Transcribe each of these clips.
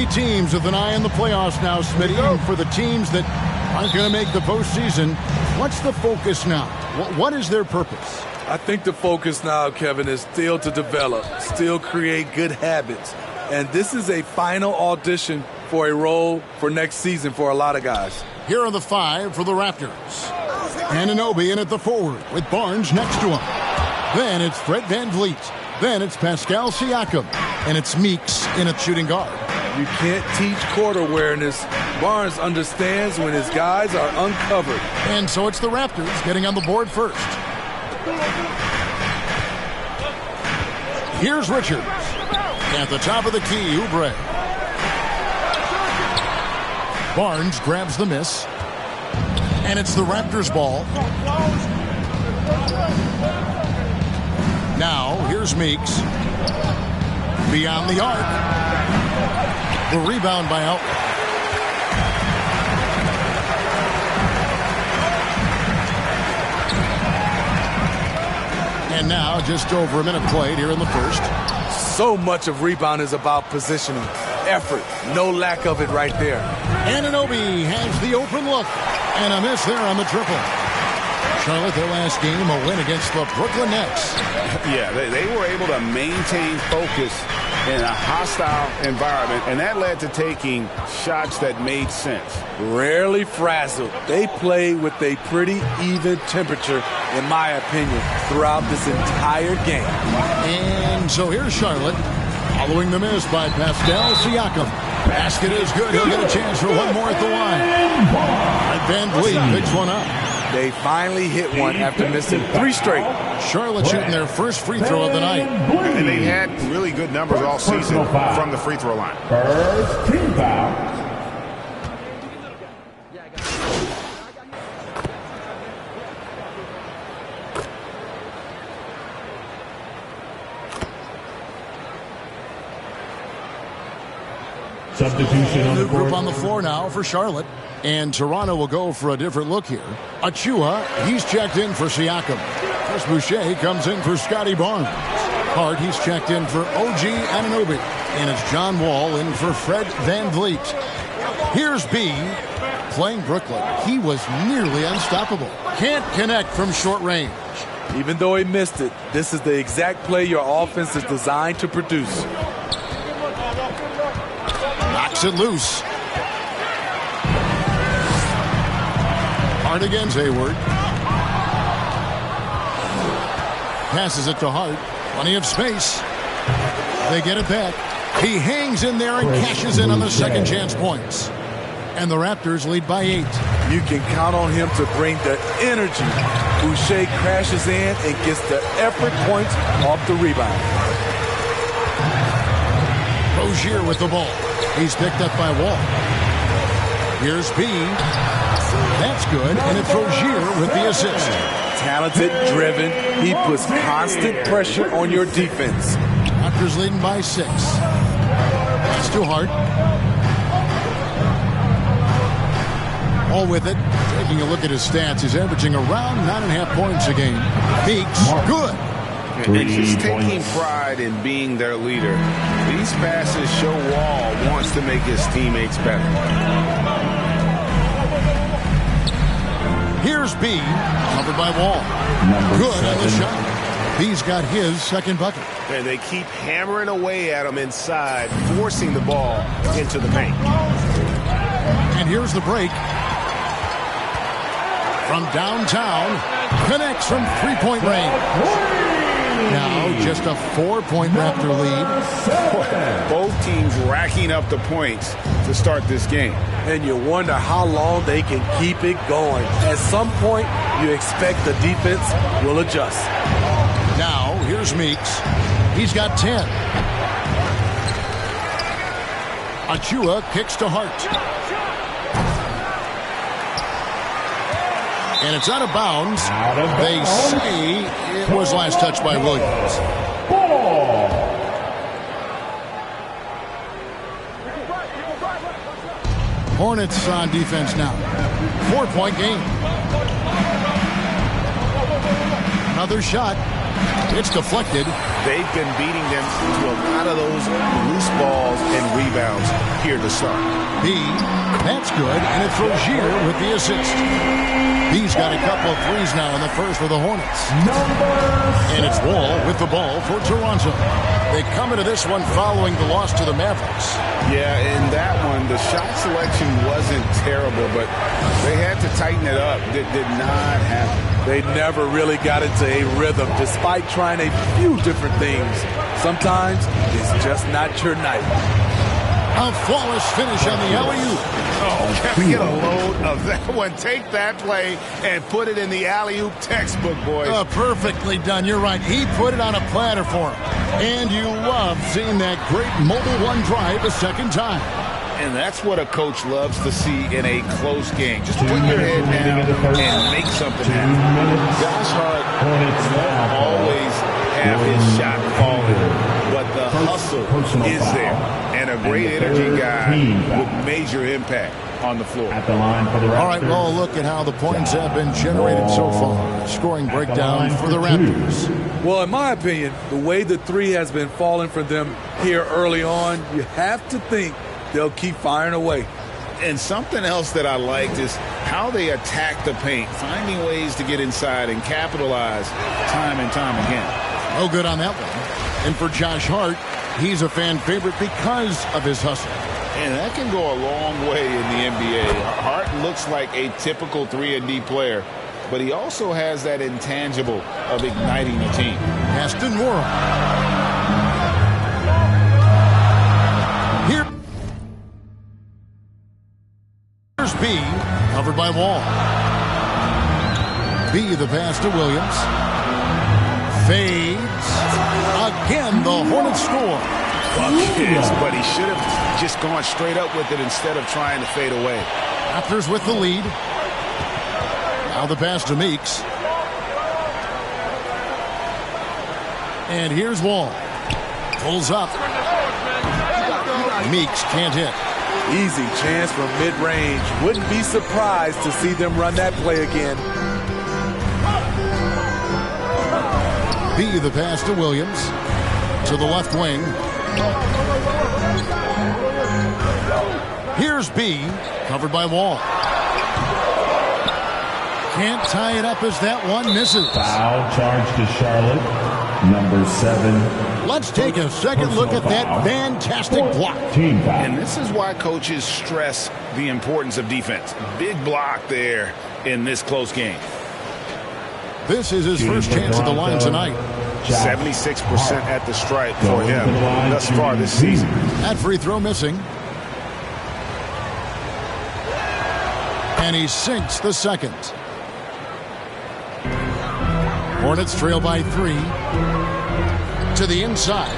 Three teams with an eye on the playoffs now, Smitty. And for the teams that aren't going to make the postseason, what's the focus now? What is their purpose? I think the focus now, Kevin, is still to develop, still create good habits. And this is a final audition for a role for next season for a lot of guys. Here are the five for the Raptors. Anunoby in at the forward with Barnes next to him. Then it's Fred VanVleet. Then it's Pascal Siakam. And it's Meeks in at shooting guard. You can't teach court awareness. Barnes understands when his guys are uncovered. And so it's the Raptors getting on the board first. Here's Richards. At the top of the key, Oubre. Barnes grabs the miss. And it's the Raptors' ball. Now, here's Meeks. Beyond the arc. The rebound by Outlet. And now, just over a minute played here in the first. So much of rebound is about positioning. Effort. No lack of it right there. Anunoby has the open look. And a miss there on the triple. Charlotte, their last game, a win against the Brooklyn Nets. Yeah, they were able to maintain focus in a hostile environment, and that led to taking shots that made sense. Rarely frazzled. They played with a pretty even temperature, in my opinion, throughout this entire game. And so here's Charlotte, following the miss by Pascal Siakam. Basket is good. He'll get a chance for one more at the line. And VanVleet picks one up. They finally hit one after missing three straight. Charlotte shooting their first free throw of the night. And they had really good numbers all season from the free throw line. First team foul. Substitution on the New group court. on the floor now for Charlotte. And Toronto will go for a different look here. Achua, he's checked in for Siakam. Chris Boucher comes in for Scotty Barnes. Hart, he's checked in for OG Anunoby. And it's John Wall in for Fred VanVleet. Here's B, playing Brooklyn. He was nearly unstoppable. Can't connect from short range. Even though he missed it, this is the exact play your offense is designed to produce. Knocks it loose. Hart against Hayward. Passes it to Hart. Plenty of space. They get it back. He hangs in there and cashes in on the second chance points. And the Raptors lead by 8. You can count on him to bring the energy. Boucher crashes in and gets the effort points off the rebound. Rozier with the ball. He's picked up by Wall. Here's B. That's good, and it's Rozier with the assist. Talented, driven. He puts constant pressure on your defense. Raptors leading by 6. That's too hard. All with it. Taking a look at his stats, he's averaging around 9.5 points a game. Meeks, good. And he's taking pride in being their leader. These passes show Wall wants to make his teammates better. Here's B, covered by Wall. Good on the shot. B's got his second bucket. And they keep hammering away at him inside, forcing the ball into the paint. And here's the break. From downtown, connects from three-point range. Now just a 4-point Raptor lead. Both teams racking up the points to start this game. And you wonder how long they can keep it going. At some point, you expect the defense will adjust. Now, here's Meeks. He's got 10. Achua kicks to Hart. And it's out of bounds. They say it was last touched by Williams. Hornets on defense now. 4-point game. Another shot. It's deflected. They've been beating them to a lot of those loose balls and rebounds here to start. B, that's good, and it's Rozier with the assist. B's got a couple of threes now in the first for the Hornets. And it's Wall with the ball for Toronto. They come into this one following the loss to the Mavericks. Yeah, in that one, the shot selection wasn't terrible, but they had to tighten it up. It did not happen. They never really got into a rhythm despite trying a few different things. Sometimes it's just not your night. A flawless finish on the alley-oop. Oh, can we get a load of that one? Take that play and put it in the alley-oop textbook, boys. Perfectly done. You're right. He put it on a platter for him. And you love seeing that great mobile one drive a second time. And that's what a coach loves to see in a close game. Just put your head down and make something happen. Josh Hart will always have his shot falling, but the hustle is there. And a great energy guy with major impact on the floor. At the line for the Raptors. All right, well, look at how the points have been generated so far. Scoring breakdown for the Raptors. Well, in my opinion, the way the three has been falling for them here early on, you have to think they'll keep firing away. And something else that I liked is how they attack the paint, finding ways to get inside and capitalize time and time again. No good on that one. And for Josh Hart, he's a fan favorite because of his hustle. And that can go a long way in the NBA. Hart looks like a typical 3-and-D player, but he also has that intangible of igniting a team. Aston Moore. Here's B, covered by Wall. B, the pass to Williams. Fades. Again, the Hornets score. Buckets, but he should have just gone straight up with it instead of trying to fade away. Raptors with the lead. Now the pass to Meeks. And here's Wall. Pulls up. Meeks can't hit. Easy chance from mid-range. Wouldn't be surprised to see them run that play again. B, the pass to Williams. To the left wing. Here's B, covered by Wall. Can't tie it up as that one misses. Foul charge to Charlotte, number 7. Let's take a second look at that fantastic block. Team foul. And this is why coaches stress the importance of defense. Big block there in this close game. This is his first chance at the line tonight. 76% at the stripe for him thus far this season. That free throw missing. And he sinks the second. Hornets trail by 3. To the inside.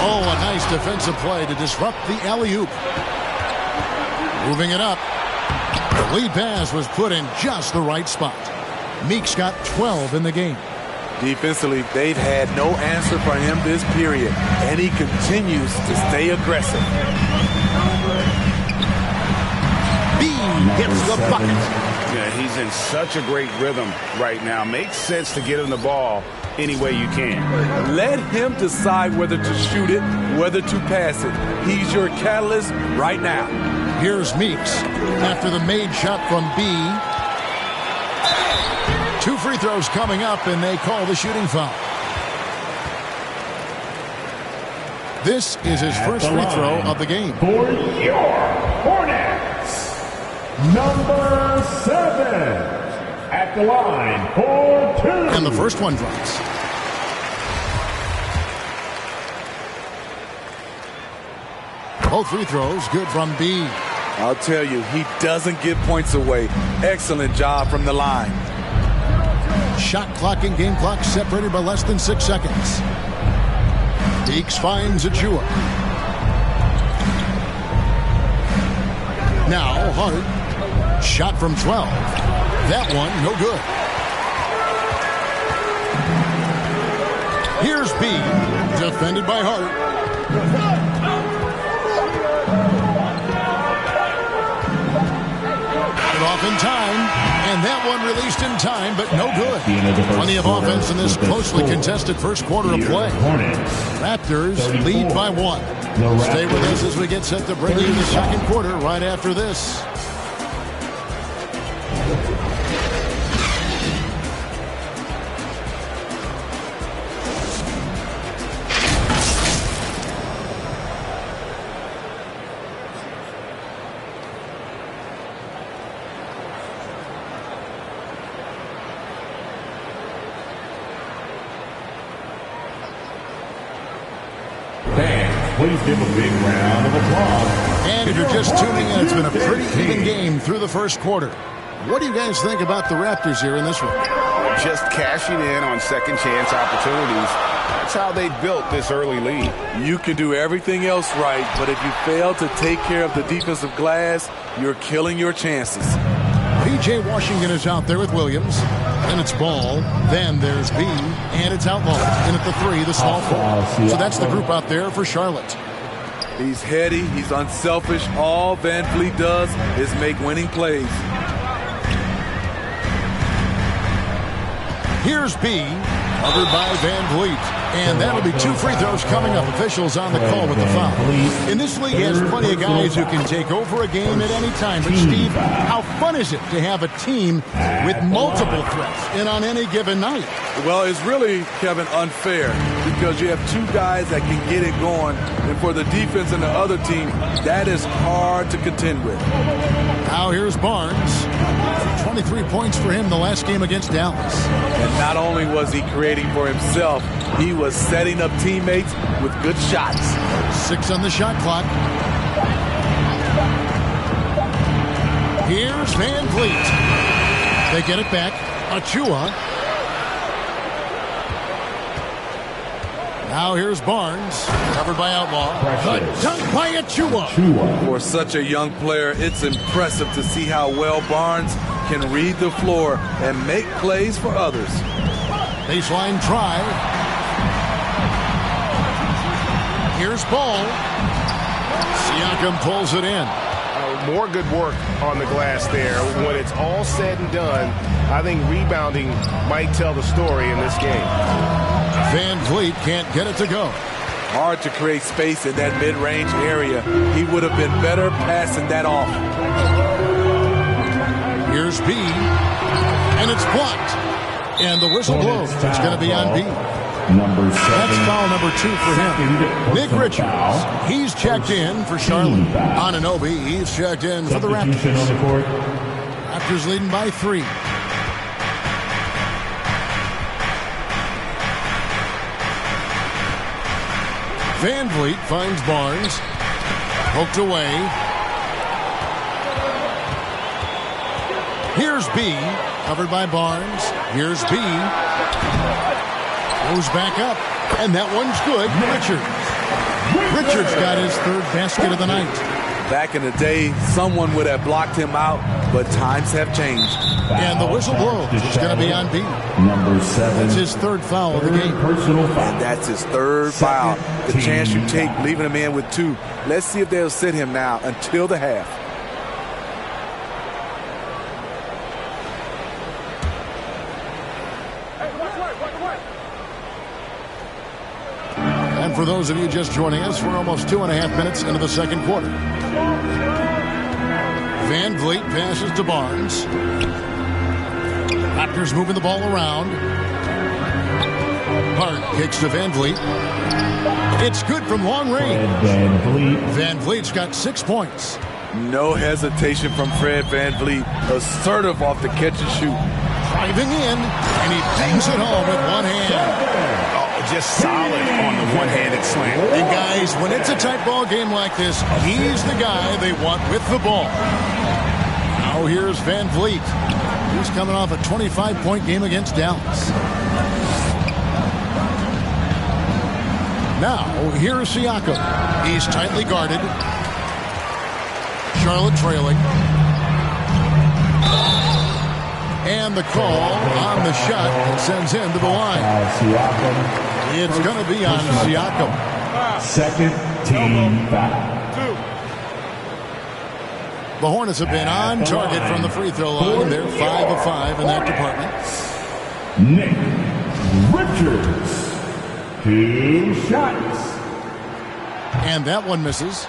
Oh, a nice defensive play to disrupt the alley-oop. Moving it up. The lead pass was put in just the right spot. Meeks got 12 in the game. Defensively, they've had no answer for him this period, and he continues to stay aggressive. B hits the bucket. Yeah, he's in such a great rhythm right now. Makes sense to get him the ball any way you can. Let him decide whether to shoot it, whether to pass it. He's your catalyst right now. Here's Meeks after the made shot from B. 2 free throws coming up, and they call the shooting foul. This is his first free throw of the game. For your Hornets, number 7. At the line for 2. And the first one drops. Both free throws good from B. I'll tell you, he doesn't give points away. Excellent job from the line. Shot clock and game clock separated by less than 6 seconds. Meeks finds Achua. Now Hart. Shot from 12. That one no good. Here's B. Defended by Hart. Got it off in time. And that one released in time, but no good. Plenty of offense in this closely contested first quarter of play. Raptors lead by 1. Stay with us as we get set to bring you the second quarter right after this. Please give a big round of applause. And if you're just tuning in, it's been a pretty even game through the first quarter. What do you guys think about the Raptors here in this one? Just cashing in on second chance opportunities. That's how they built this early lead. You can do everything else right, but if you fail to take care of the defensive glass, you're killing your chances. P.J. Washington is out there with Williams. And it's Ball. Then there's B. And it's Outlaw. And at the 3, the small forward. So that's the group out there for Charlotte. He's heady. He's unselfish. All Van Vliet does is make winning plays. Here's B. Covered by Van Vliet. And that'll be 2 free throws coming up. Officials on the call with the foul. In this league, has plenty of guys who can take over a game at any time. But, Steve, how fun is it to have a team with multiple threats in on any given night? Well, it's really, Kevin, unfair because you have 2 guys that can get it going. And for the defense and the other team, that is hard to contend with. Now here's Barnes. 23 points for him the last game against Dallas. And not only was he creating for himself, he was setting up teammates with good shots. 6 on the shot clock. Here's Van Vliet. They get it back. Achua. Now here's Barnes. Covered by Outlaw. The dunk by Achua. For such a young player, it's impressive to see how well Barnes can read the floor and make plays for others. Baseline try. Here's Ball. Siakam pulls it in. More good work on the glass there. When it's all said and done, I think rebounding might tell the story in this game. Van Vliet can't get it to go. Hard to create space in that mid-range area. He would have been better passing that off. Here's B. And it's blocked. And the whistle blows. It's going to be on B. Number 7. That's foul number 2 for him. Nick Richards, he's checked in for Charlotte. Anunoby, he's checked in for the Raptors. Raptors leading by 3. Van Vliet finds Barnes. Poked away. Here's B. Covered by Barnes. Here's B. Goes back up. And that one's good. Richards got his 3rd basket of the night. Back in the day, someone would have blocked him out, but times have changed. And the whistle blows. It's going to be on B. Number 7. That's his 3rd foul of the game. And that's his 3rd foul. The chance you take leaving him in with 2. Let's see if they'll sit him now until the half. And for those of you just joining us, we're almost 2.5 minutes into the second quarter. Van Vliet passes to Barnes. Raptors moving the ball around. Hart kicks to Van Vliet. It's good from long range. Van Vliet's got 6 points. No hesitation from Fred Van Vliet. Assertive off the catch and shoot. Driving in, and he bangs it home with one hand. Just solid on the one-handed slam. And guys, when it's a tight ball game like this, he's the guy they want with the ball. Now here's Van Vliet. He's coming off a 25-point game against Dallas. Now, here's Siakam. He's tightly guarded. Charlotte trailing. And the call on the shot that sends him to the line. It's going to be on Siakam. Second team foul. The Hornets have been on target from the free throw line, and they're 5 of 5 in that department. Nick Richards. 2 shots. And that one misses.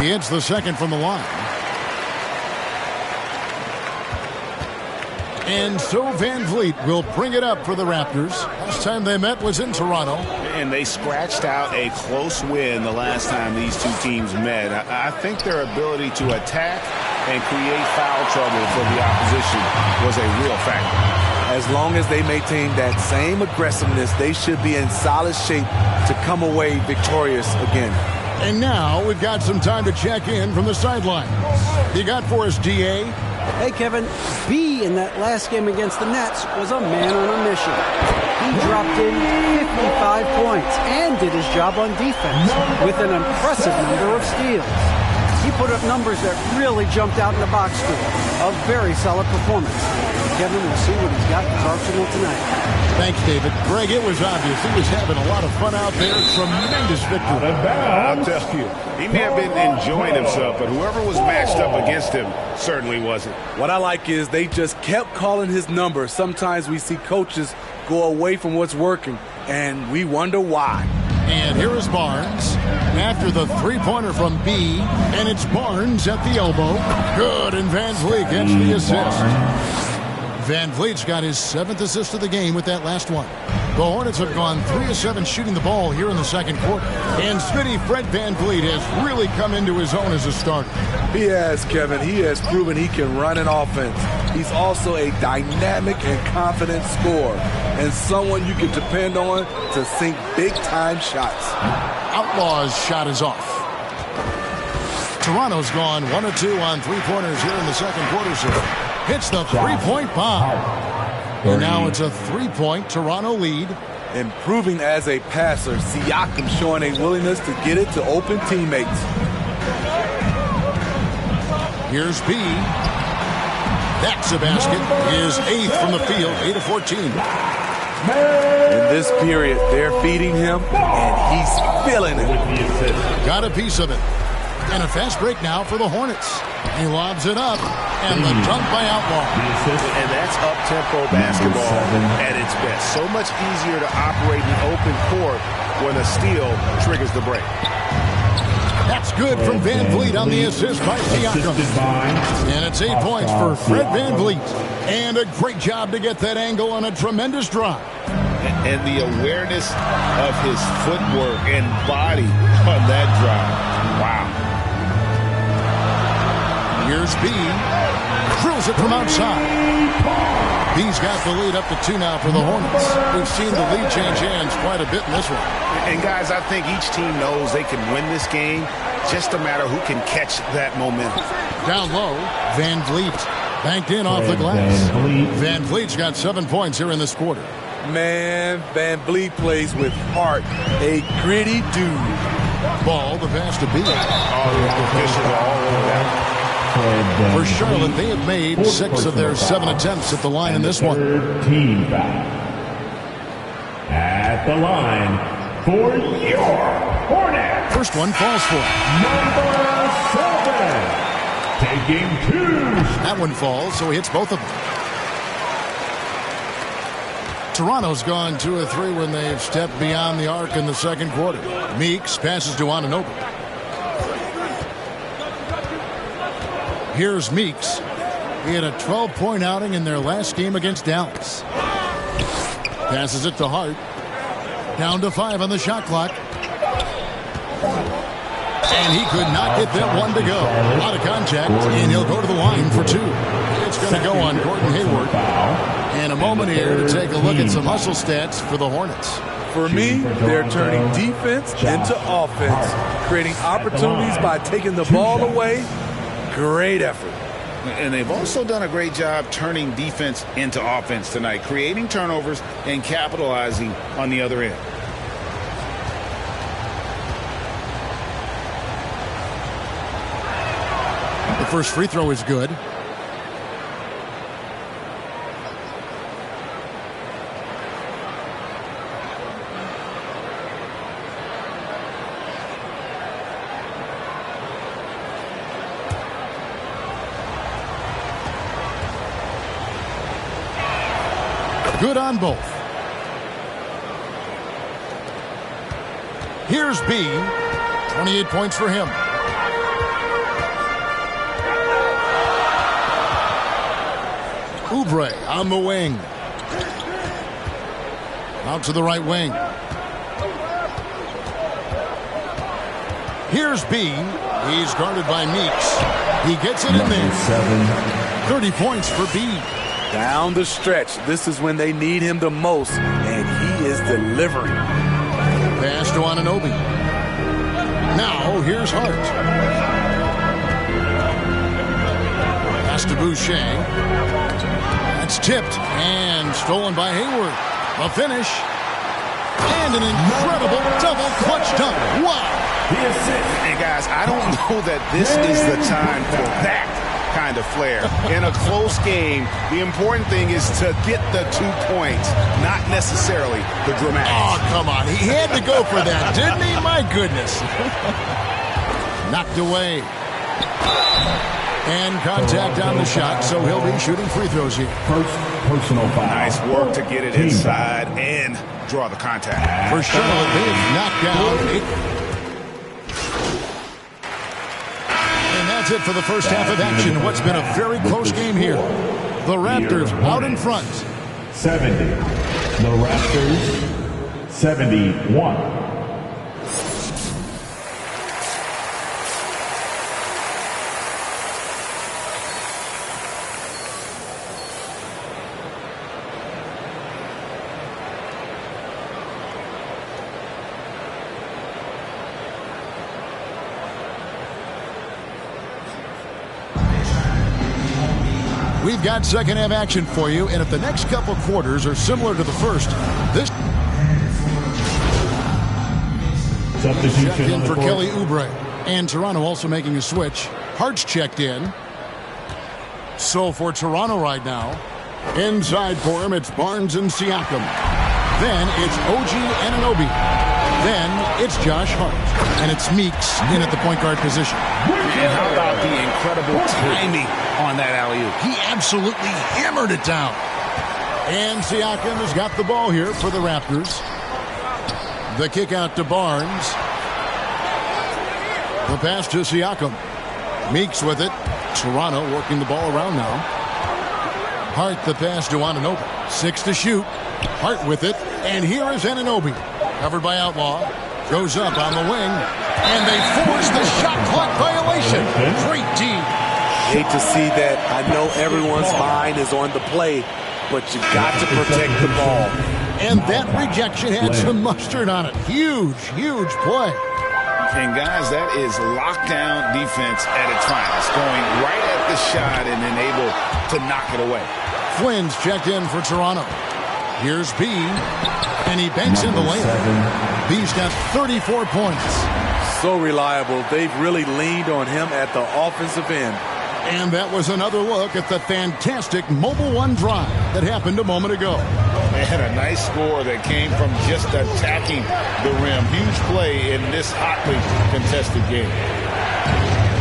He hits the second from the line. And so Van Vliet will bring it up for the Raptors. Last time they met was in Toronto. And they scratched out a close win the last time these two teams met. I think their ability to attack and create foul trouble for the opposition was a real factor. As long as they maintain that same aggressiveness, they should be in solid shape to come away victorious again. And now we've got some time to check in from the sidelines. You got for us, DA? Hey, Kevin, B in that last game against the Nets was a man on a mission. He dropped in 55 points and did his job on defense with an impressive number of steals. He put up numbers that really jumped out in the box score. A very solid performance. Kevin, we'll see what he's got in Arsenal tonight. Thanks, David. Greg, it was obvious he was having a lot of fun out there. Tremendous victory. I'll tell you, he may have been enjoying himself, but whoever was matched up against him certainly wasn't. What I like is they just kept calling his number. Sometimes we see coaches go away from what's working, and we wonder why. And here is Barnes after the three-pointer from B, and it's Barnes at the elbow. Good, and Van Vliet gets the assist. Van Vliet's got his 7th assist of the game with that last one. The Hornets have gone 3 of 7 shooting the ball here in the second quarter. And Smitty, Fred Van Vliet has really come into his own as a starter. He has, Kevin. He has proven he can run an offense. He's also a dynamic and confident scorer and someone you can depend on to sink big-time shots. Outlaw's shot is off. Toronto's gone 1 of 2 on three-pointers here in the second quarter, so hits the three-point bomb. And now it's a 3-point Toronto lead. Improving as a passer, Siakam showing a willingness to get it to open teammates. Here's B. That's a basket. His 8th from the field, 8 of 14. In this period, they're feeding him, and he's feeling it. Got a piece of it. And a fast break now for the Hornets. He lobs it up, and the dunk by Outlaw. And that's up-tempo basketball at its best. So much easier to operate in open court when a steal triggers the break. That's good from Van Vliet on the assist by Siakam. And it's 8 points for Fred Van Vliet. And a great job to get that angle on a tremendous drive. And the awareness of his footwork and body on that drive. Wow. Here's B. Drills it from outside. B's got the lead up to 2 now for the Hornets. We've seen the lead change hands quite a bit in this one. And guys, I think each team knows they can win this game. Just a matter who can catch that momentum. Down low, Van Vliet banked in off the glass. Van Vliet's got 7 points here in this quarter. Man, Van Vliet plays with heart. A gritty dude. Ball, the pass to B. Officials are all over that. For Charlotte, they have made 6 of their 7 attempts at the line in this one. Team foul. At the line for your Hornets. First one falls for number 7. Taking 2. That one falls, so he hits both of them. Toronto's gone 2 of 3 when they've stepped beyond the arc in the second quarter. Meeks passes to Anunoby. Here's Meeks. He had a 12-point outing in their last game against Dallas. Passes it to Hart. Down to 5 on the shot clock. And he could not get that one to go. A lot of contact, and he'll go to the line for 2. It's going to go on Gordon Hayward. And a moment here to take a look at some hustle stats for the Hornets. For me, they're turning defense into offense, creating opportunities by taking the ball away. Great effort. And they've also done a great job turning defense into offense tonight, creating turnovers and capitalizing on the other end. The first free throw is good. Good on both. Here's B. 28 points for him. Oubre on the wing. Out to the right wing. Here's B. He's guarded by Meeks. He gets it in there. 30 points for B. Down the stretch, this is when they need him the most, and he is delivering. Pass to Anunoby. Now, here's Hart. Pass to Boucher. That's tipped and stolen by Hayward. A finish. And an incredible double clutch dunk. Wow. And guys, I don't know that this is the time for that kind of flair. In a close game, the important thing is to get the 2 points, not necessarily the dramatics. Oh, come on. He had to go for that, didn't he? My goodness. Knocked away. And contact on the shot, so he'll be shooting free throws here. First personal foul. Nice work to get it inside and draw the contact. For Charlotte, they've knocked down. And that's it for the first half of action. What's been a very close game here. The Raptors out in front. 70. The Raptors 71. We've got second half action for you, and if the next couple quarters are similar to the first, this checked in for Kelly Oubre. And Toronto also making a switch. Hart's checked in. So for Toronto right now, inside for him, it's Barnes and Siakam. Then it's OG Anunoby. Then it's Josh Hart. And it's Meeks in at the point guard position. And how about the incredible timing on that alley-oop? He absolutely hammered it down. And Siakam has got the ball here for the Raptors. The kick out to Barnes. The pass to Siakam. Meeks with it. Toronto working the ball around now. Hart the pass to Anunoby. 6 to shoot. Hart with it. And here is Anunoby. Covered by Outlaw. Goes up on the wing. And they force the shot clock violation. Great D. Hate to see that. I know everyone's mind is on the play, but you got to protect the ball. And that rejection had some mustard on it. Huge, huge play. And guys, that is lockdown defense at its finest. Going right at the shot and then able to knock it away. Flynn's checked in for Toronto. Here's B. And he banks in the layup. B's got 34 points. So reliable. They've really leaned on him at the offensive end. And that was another look at the fantastic Mobile One drive that happened a moment ago. And a nice score that came from just attacking the rim. Huge play in this hotly contested game.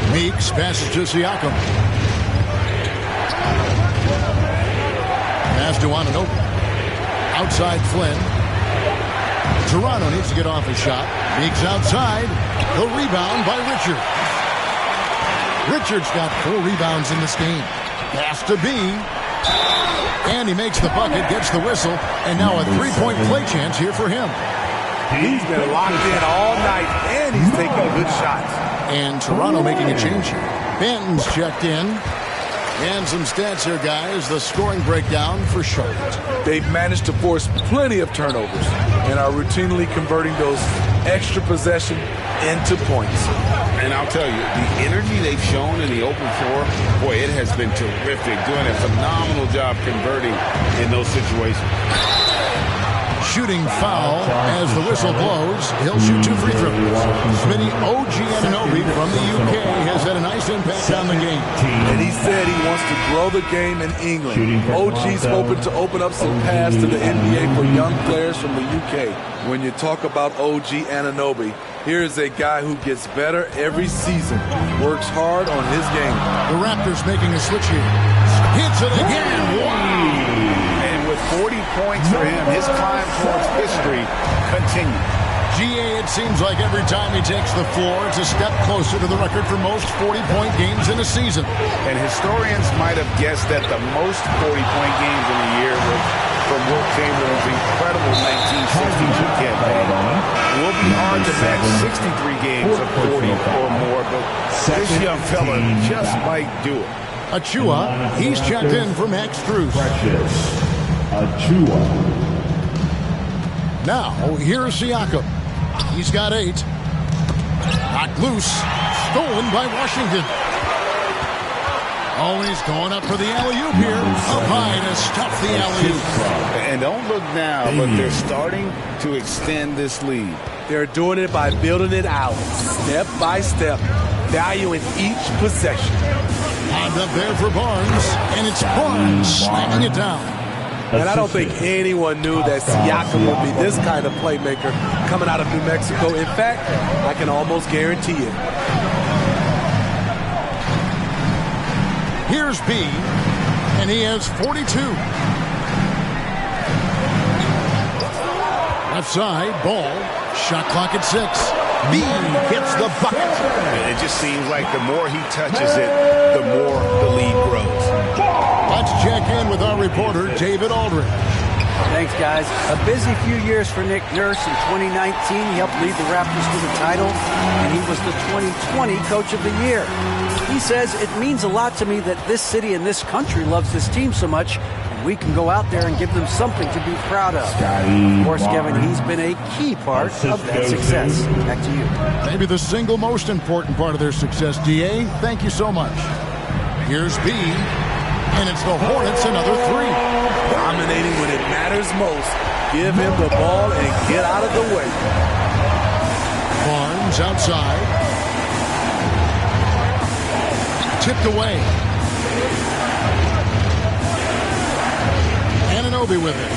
Meeks passes to Siakam. Pass to Anunoby. Outside Flynn. Toronto needs to get off a shot. Meeks outside. The rebound by Richard. Richard's got 4 rebounds in this game. Pass to B. And he makes the bucket, gets the whistle, and now a 3-point play chance here for him. He's been locked in all night, and he's taking good shots. And Toronto making a change here. Benton's checked in. And some stats here, guys. The scoring breakdown for Charlotte. They've managed to force plenty of turnovers and are routinely converting those extra possession into points. And I'll tell you, the energy they've shown in the open floor, boy, it has been terrific. Doing a phenomenal job converting in those situations. Shooting foul as the whistle blows. He'll shoot 2 free throws. Smitty OG Anunoby from the UK has had a nice impact on the game. And he said he wants to grow the game in England. OG's hoping to open up some paths to the NBA for young players from the UK. When you talk about OG Anunoby, here's a guy who gets better every season, works hard on his game. The Raptors making a switch here. Hits it again. Wow. And with 40 points his climb towards history continues. GA, it seems like every time he takes the floor, it's a step closer to the record for most 40-point games in a season. And historians might have guessed that the most 40-point games in a year was from Wilt Chamberlain's incredible 1962 campaign. It will be hard to match 63 games of 40 or more, but this young fella just might do it. Achua, he's checked in for Max Strus. Precious Achua. Now, here's Siakam. He's got 8. Knocked loose. Stolen by Washington. Oh, he's going up for the alley-oop here. Up high to stuff the alley-oop. And don't look now, but they're starting to extend this lead. They're doing it by building it out, step by step, valuing each possession. And up there for Barnes, and it's Barnes slamming it down. And I don't think anyone knew that Siakam would be this kind of playmaker coming out of New Mexico. In fact, I can almost guarantee it. Here's B, and he has 42. Left side, Ball, shot clock at 6. B gets the bucket. It just seems like the more he touches it, the more the lead grows. Let's check in with our reporter, David Aldridge. Thanks, guys. A busy few years for Nick Nurse. In 2019, he helped lead the Raptors to the title, and he was the 2020 Coach of the Year. He says, it means a lot to me that this city and this country loves this team so much, and we can go out there and give them something to be proud of. Of course, Kevin, he's been a key part of that success. Back to you. Maybe the single most important part of their success, DA. Thank you so much. Here's B, and it's the Hornets, another 3. Dominating when it matters most. Give him the ball and get out of the way. Barnes outside. Tipped away. Anunoby with it.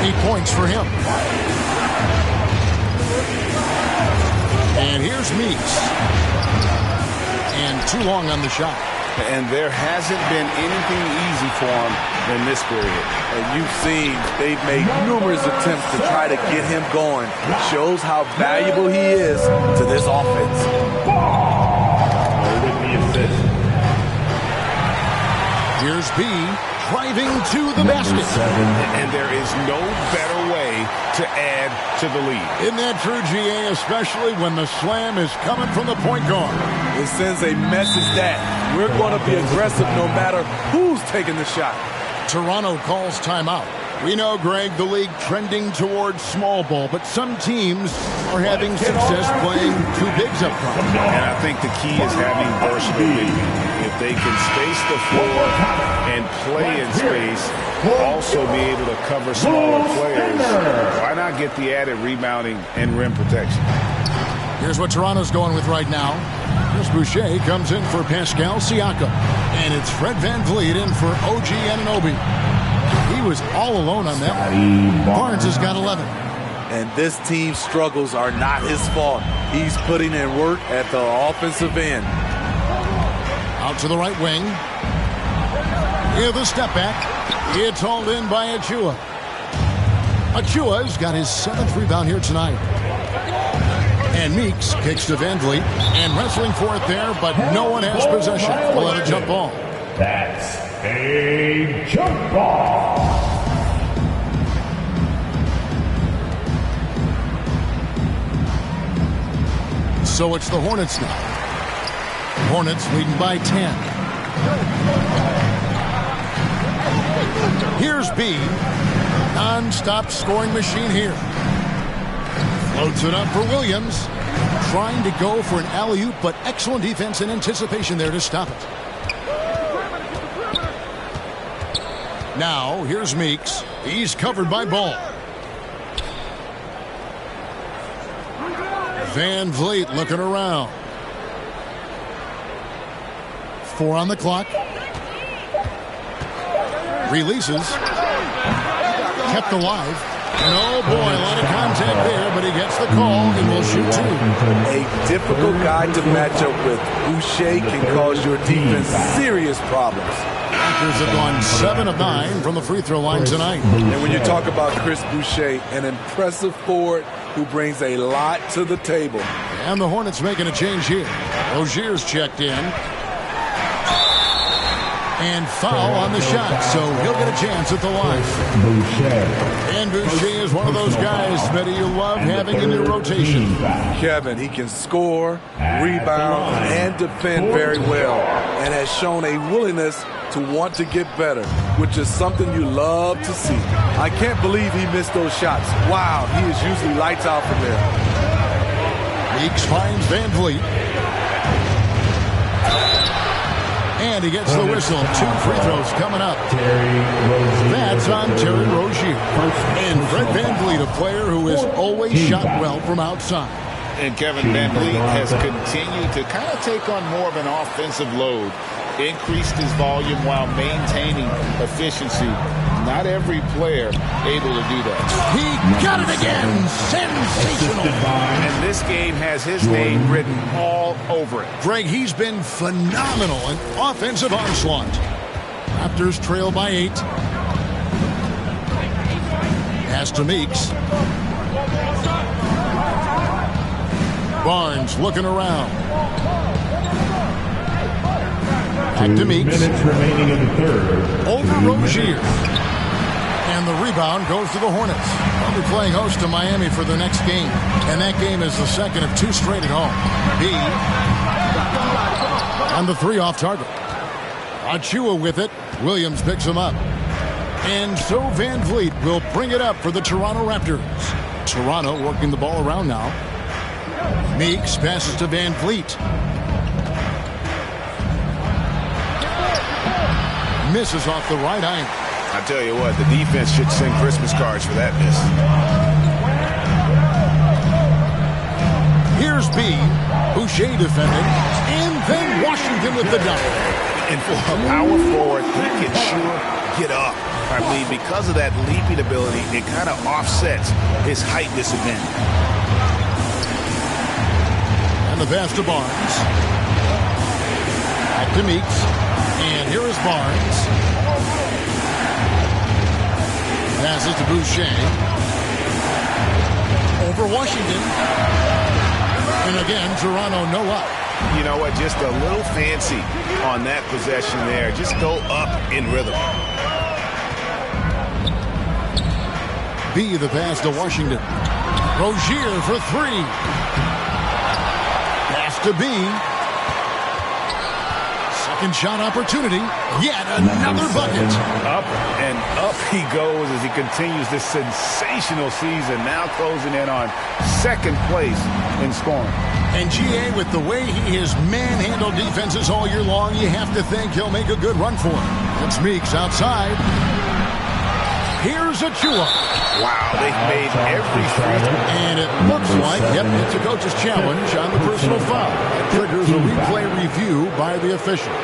8 points for him. And here's Meeks. And too long on the shot. And there hasn't been anything easy for him in this period. And you've seen they've made numerous attempts to try to get him going. It shows how valuable he is to this offense. Here's B, driving to the basket. And there is no better way to add to the lead. Isn't that true, GA, especially when the slam is coming from the point guard? It sends a message that we're going to be aggressive no matter who's taking the shot. Toronto calls timeout. We know, Greg, the league trending towards small ball, but some teams are having success playing 2 bigs up front. And I think the key is having versatility. If they can space the floor and play in space, also be able to cover smaller players, why not get the added rebounding and rim protection? Here's what Toronto's going with right now. Chris Boucher comes in for Pascal Siakam. And it's Fred VanVleet in for OG Anunoby. He was all alone on that one. Barnes has got 11. And this team's struggles are not his fault. He's putting in work at the offensive end. Out to the right wing. Here the step back. It's hauled in by Achua. Achua's got his 7th rebound here tonight. And Meeks kicks to VanVleet. And wrestling for it there, but no one has possession. We'll have a jump ball. That's a jump ball. So it's the Hornets now. Hornets leading by 10. Here's B. Non-stop scoring machine here. Floats it up for Williams. Trying to go for an alley-oop, but excellent defense and anticipation there to stop it. Now, here's Meeks. He's covered by Ball. VanVleet looking around. 4 on the clock. Releases. Kept alive. And oh boy, a lot of contact there, but he gets the call and will shoot 2. A difficult guy to match up with. Boucher can cause your defense serious problems. Raptors have gone 7 of 9 from the free throw line tonight. And when you talk about Chris Boucher, an impressive forward who brings a lot to the table. And the Hornets making a change here. Rozier's checked in. And foul on the shot, so he'll get a chance at the line. And Boucher is one of those guys, Smitty, you love having in your rotation. Kevin, he can score, rebound, and defend very well, and has shown a willingness to want to get better, which is something you love to see. I can't believe he missed those shots. Wow, he is usually lights out from there. Meeks finds Van Vliet. And he gets the whistle. 2 free throws coming up. That's on Terry Rozier. And Fred Van Vliet, a player who has always shot well from outside. And Kevin Van Vliet has continued to kind of take on more of an offensive load. Increased his volume while maintaining efficiency. Not every player able to do that. He got it again. Sensational. And this game has his name written all over it. Greg, he's been phenomenal in offensive onslaught. Raptors trail by 8. Pass to Meeks. Barnes looking around. Back to Meeks. Minutes remaining in the third. Over Rozier. And the rebound goes to the Hornets. They'll be playing host to Miami for the next game. And that game is the second of 2 straight at home. B. And the 3 off target. Achua with it. Williams picks him up. And so Van Vliet will bring it up for the Toronto Raptors. Toronto working the ball around now. Meeks passes to Van Vliet. Misses off the right iron. I tell you what, the defense should send Christmas cards for that miss. Here's B. Boucher defending. And then Washington with the dunk. And for a power forward, he can sure get up. I mean, because of that leaping ability, it kind of offsets his height disadvantage. And the pass to Barnes. Back to Meeks. And here is Barnes. Passes to Boucher. Over Washington. And again, Toronto no up. You know what? Just a little fancy on that possession there. Just go up in rhythm. B, the pass to Washington. Rozier for 3. Pass to B. Second shot opportunity. Yet another bucket. Up and up he goes as he continues this sensational season. Now closing in on second place in scoring. And GA, with the way he has manhandled defenses all year long, you have to think he'll make a good run for it. It's Meeks outside. Here's Achua. Wow, they've made every free throw. And it looks like, it's a coach's challenge on the personal foul. It triggers a replay review by the officials.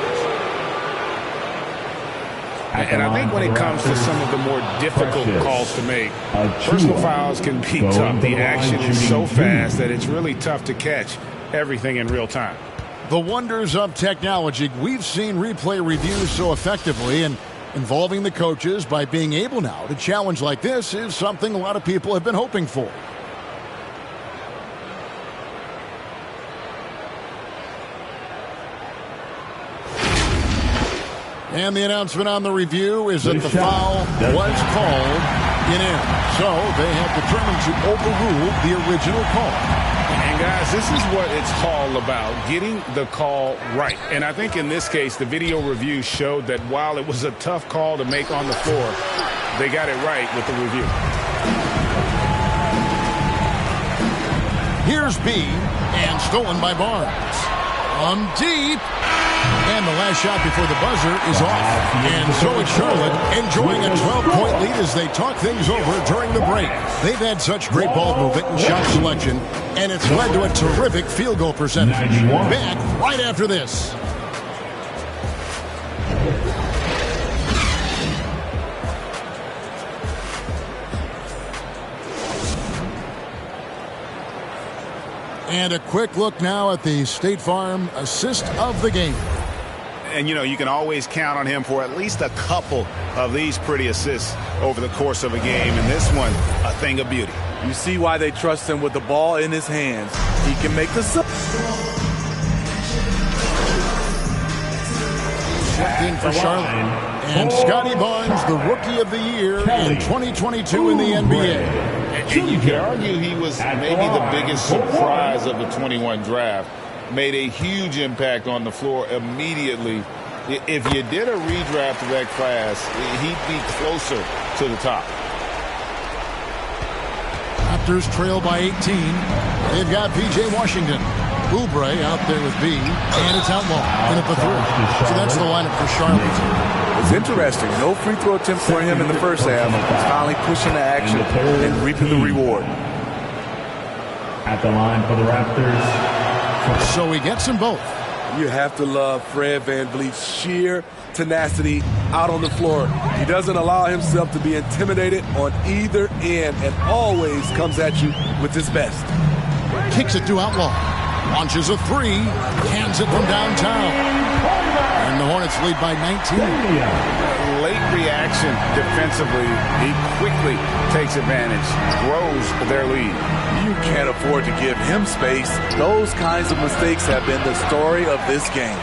And I think when it comes to some of the more difficult calls to make, personal fouls can be tough. The action is so fast that it's really tough to catch everything in real time. The wonders of technology. We've seen replay reviews so effectively, and involving the coaches by being able now to challenge like this is something a lot of people have been hoping for. And the announcement on the review is that the foul was called in error. So they have determined to overrule the original call. And guys, this is what it's all about, getting the call right. And I think in this case, the video review showed that while it was a tough call to make on the floor, they got it right with the review. Here's B, and stolen by Barnes. From deep. And the last shot before the buzzer is off. And so it's Charlotte enjoying a 12-point lead as they talk things over during the break. They've had such great ball movement and shot selection, and it's led to a terrific field goal percentage. Back right after this. And a quick look now at the State Farm assist of the game. And, you know, you can always count on him for at least a couple of these pretty assists over the course of a game. And this one, a thing of beauty. You see why they trust him with the ball in his hands. He can make the in for Charlotte. And Scotty Barnes, the Rookie of the Year in 2022 in the NBA. And you could argue he was maybe the biggest surprise of the 21 draft. Made a huge impact on the floor immediately. If you did a redraft of that class, he'd be closer to the top. Raptors trail by 18. They've got P.J. Washington. Oubre out there with B, and it's Outlaw in at the 3. So that's the lineup for Charlotte. It's interesting. No free throw attempts for him in the first half. He's finally pushing the action and reaping the reward. At the line for the Raptors. So he gets them both. You have to love Fred VanVleet's sheer tenacity out on the floor. He doesn't allow himself to be intimidated on either end and always comes at you with his best. Kicks it to Outlaw. Launches a 3. Cans it from downtown. And the Hornets lead by 19. Late reaction defensively. He quickly takes advantage. Grows their lead. You can't afford to give him space. Those kinds of mistakes have been the story of this game.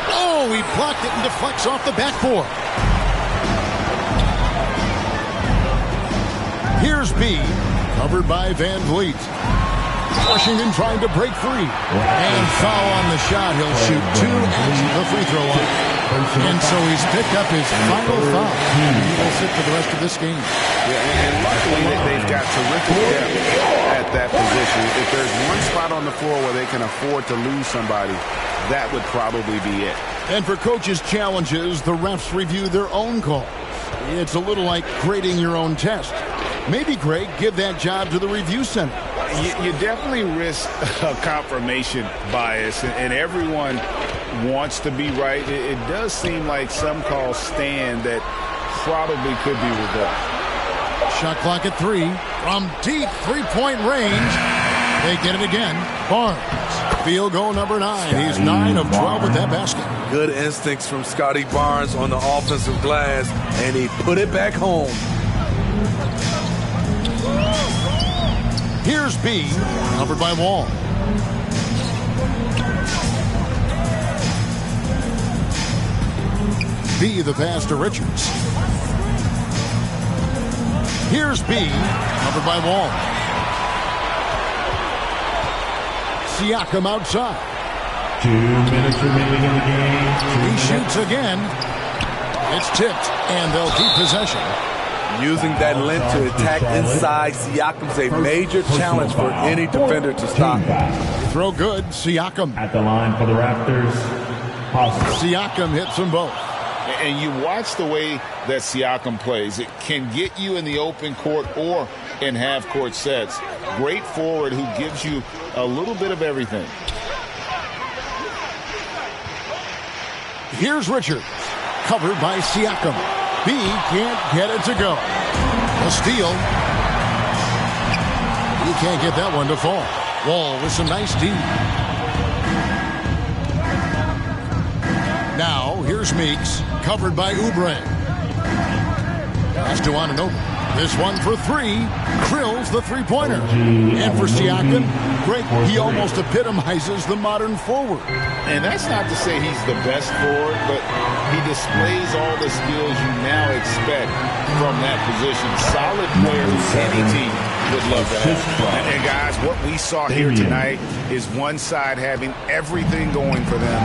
Oh, he blocked it and deflects off the backboard. Here's B, covered by VanVleet. Washington trying to break free. And foul on the shot. He'll shoot 2 at the free throw line. And so he's picked up his final foul. He will sit for the rest of this game. Yeah, and luckily they've got terrific depth at that position. If there's one spot on the floor where they can afford to lose somebody, that would probably be it. And for coaches' challenges, the refs review their own calls. It's a little like grading your own test. Maybe, Greg, give that job to the review center. You definitely risk a confirmation bias, and everyone wants to be right. It does seem like some calls stand that probably could be revoked. Shot clock at 3. From deep three-point range, they get it again. Barnes, field goal number 9. He's 9 of 12 with that basket. Good instincts from Scotty Barnes on the offensive glass, and he put it back home. Here's B, covered by Wall. B, the pass to Richards. Here's B, covered by Wall. Siakam outside. 2 minutes remaining in the game. He shoots again. It's tipped, and they'll keep possession. Using that length to attack inside, Siakam's a major challenge for any defender to stop. Throw good, Siakam. At the line for the Raptors, Siakam hits them both. And you watch the way that Siakam plays. It can get you in the open court or in half-court sets. Great forward who gives you a little bit of everything. Here's Richards, covered by Siakam. B can't get it to go. A steal. He can't get that one to fall. Wall with some nice D. Now, here's Meeks, covered by Oubre. Pass to Anunoby. This one for 3. Drills the three-pointer. And for Siakam, Greg, he almost epitomizes the modern forward. And that's not to say he's the best forward, but he displays all the skills you now expect from that position. Solid player who any team would love to have. And guys, what we saw here tonight is one side having everything going for them.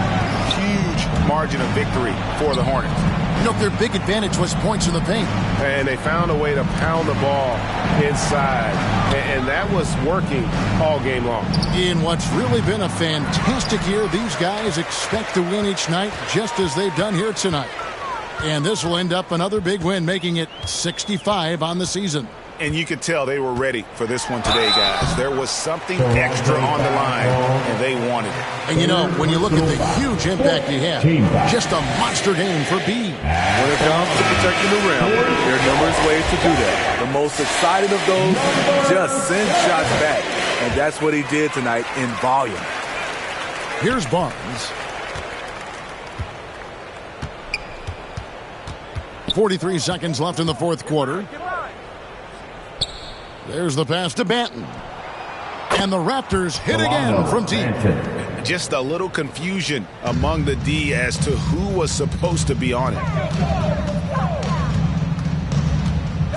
Huge margin of victory for the Hornets. You know, their big advantage was points in the paint. And they found a way to pound the ball inside. And that was working all game long. In what's really been a fantastic year, these guys expect to win each night just as they've done here tonight. And this will end up another big win, making it 65 on the season. And you could tell they were ready for this one today, guys. There was something extra on the line, and they wanted it. And, you know, when you look at the huge impact he had, just a monster game for B. When it comes to protecting the rim, there are numerous ways to do that. The most exciting of those, just send shots back. And that's what he did tonight in volume. Here's Barnes. 43 seconds left in the fourth quarter. There's the pass to Banton. And the Raptors hit again from deep. Just a little confusion among the D as to who was supposed to be on it.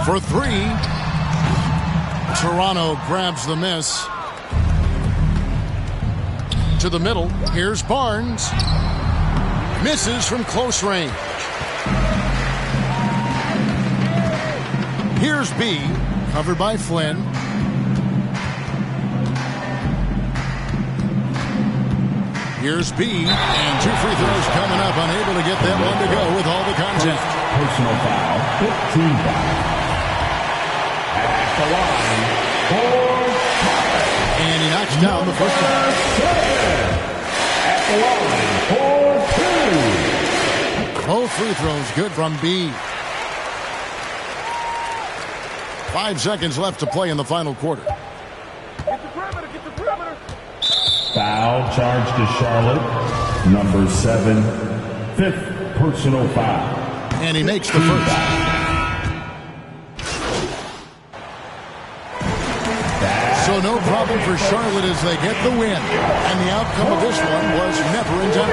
For three. Toronto grabs the miss. To the middle. Here's Barnes. Misses from close range. Here's B. Covered by Flynn. Here's B. And 2 free throws coming up. Unable to get that one to go with all the contact. Personal foul. 15 foul. At the line for And he knocks down the first one. At the line for 2. Both free throws good from B. 5 seconds left to play in the final quarter. Foul charge to Charlotte. Number 7. 5th personal foul. And he makes the first. So no problem for Charlotte as they get the win. And the outcome of this one was never in doubt.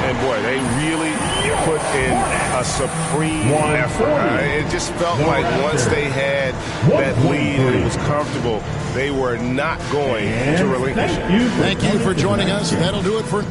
And boy, they really put in a supreme effort. It just felt like once they had that lead and it was comfortable, they were not going to relinquish it. Thank you for joining us. That'll do it for...